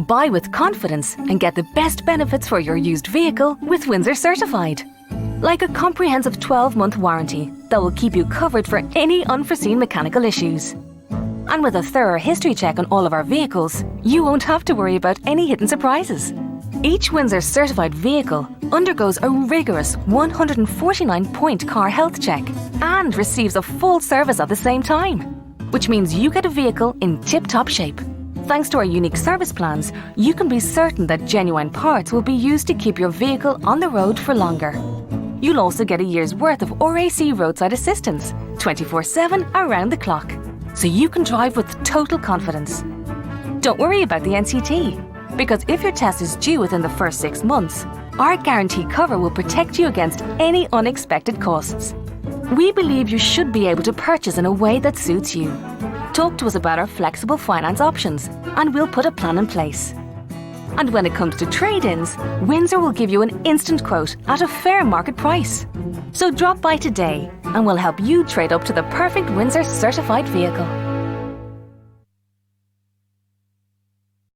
Buy with confidence and get the best benefits for your used vehicle with Windsor Certified. Like a comprehensive 12-month warranty that will keep you covered for any unforeseen mechanical issues. And with a thorough history check on all of our vehicles, you won't have to worry about any hidden surprises. Each Windsor certified vehicle undergoes a rigorous 149-point car health check and receives a full service at the same time, which means you get a vehicle in tip-top shape. Thanks to our unique service plans, you can be certain that genuine parts will be used to keep your vehicle on the road for longer. You'll also get a year's worth of RAC roadside assistance, 24/7 around the clock, so you can drive with total confidence. Don't worry about the NCT, because if your test is due within the first 6 months, our guarantee cover will protect you against any unexpected costs. We believe you should be able to purchase in a way that suits you. Talk to us about our flexible finance options, and we'll put a plan in place. And when it comes to trade-ins, Windsor will give you an instant quote at a fair market price. So drop by today and we'll help you trade up to the perfect Windsor certified vehicle.